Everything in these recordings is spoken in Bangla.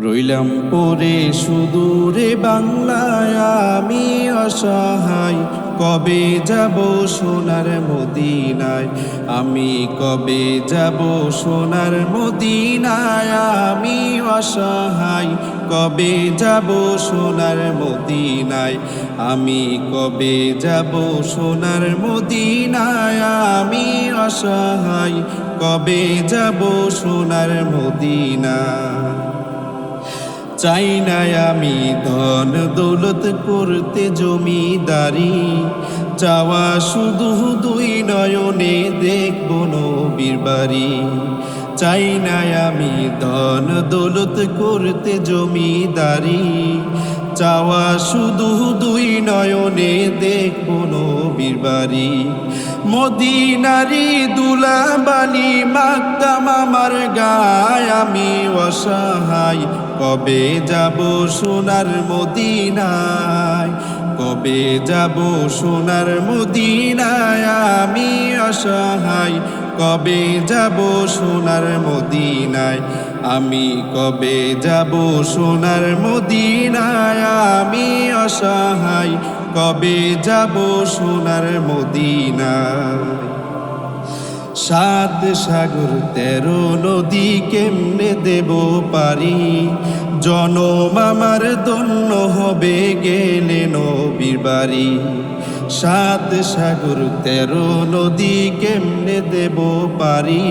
রইলাম পরে সুদূরে বাংলায় আমি অসহায়, কবে যাব সোনার মদিনায়, আমি কবে যাব সোনার মদিনায়, আমি অসহায়, কবে যাব সোনার মদিনায়, আমি কবে যাব সোনার মদিনায়, আমি অসহায়, কবে যাব সোনার মদিনায়। চাই না আমি ধন দৌলত করতে জমিদারি, চাওয়া শুধু দুই নয়নে দেখব নবীর বাড়ি। চাই না আমি ধন দৌলত করতে জমিদারি, চাওয়া শুধু দুই নয়নে দেখব নবীর বাড়ি। মদিনারি দুলা বালি মাখতাম আমার গায়, আমি অসহায়, কবে যাব সোনার মদিনায়, কবে যাব সোনার মদিনায়, আমি অসহায়, কবে যাব সোনার মদিনায়, আমি কবে যাব সোনার মদিনায়, আমি অসহায়, কবে যাব সোনার মদিনায়। সাত সাগর 13 নদী কেমনে দেব পারি, জনম আমার ধন্য হবে গেলে নবীর বাড়ি। সাত সাগর 13 নদী কেমনে দেব পারি,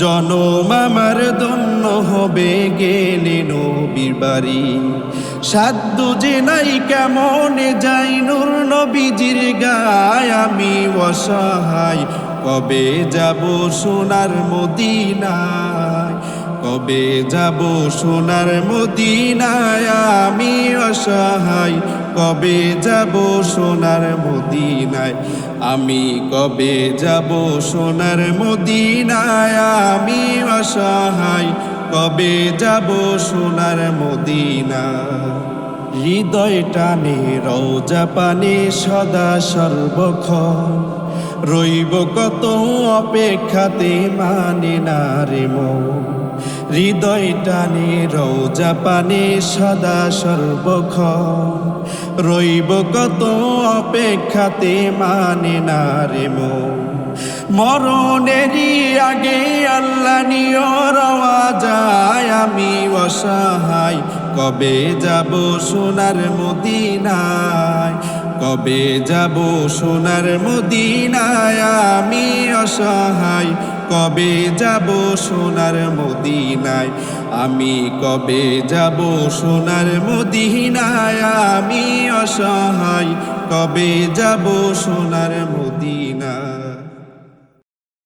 জনম আমার ধন্য হবে গেলে নবীর বাড়ি। সাধ্য যে নাই কেমনে যাই নূর নবীজির গায়, আমি অসহায়, কবে যাব সোনার মদিনায়, কবে যাব সোনার মদিনায়, আমি অসহায়, কবে যাব সোনার মদিনায়, আমি কবে যাব সোনার মদিনায়, আমি অসহায়, কবে যাব সোনার মদিনায়। হৃদয় টানে রওজা পানে সদা সর্বক্ষণ, রইব কত অপেক্ষাতে মানে না রে মন। হৃদয় টানে রওজা পানে সদা সর্বক্ষণ, রইব কত অপেক্ষাতে মানে না রে মন। মরণেরই আগে আল্লাহ নিয়ে রওয়া যায়, আমি অসহায়, কবে যাব সোনার মদিনায়, কবে যাব সোনার মদিনায়, আমি অসহায়, কবে যাব সোনার মদিনায়, আমি কবে যাব সোনার মদিনায়, আমি অসহায়, কবে যাব সোনার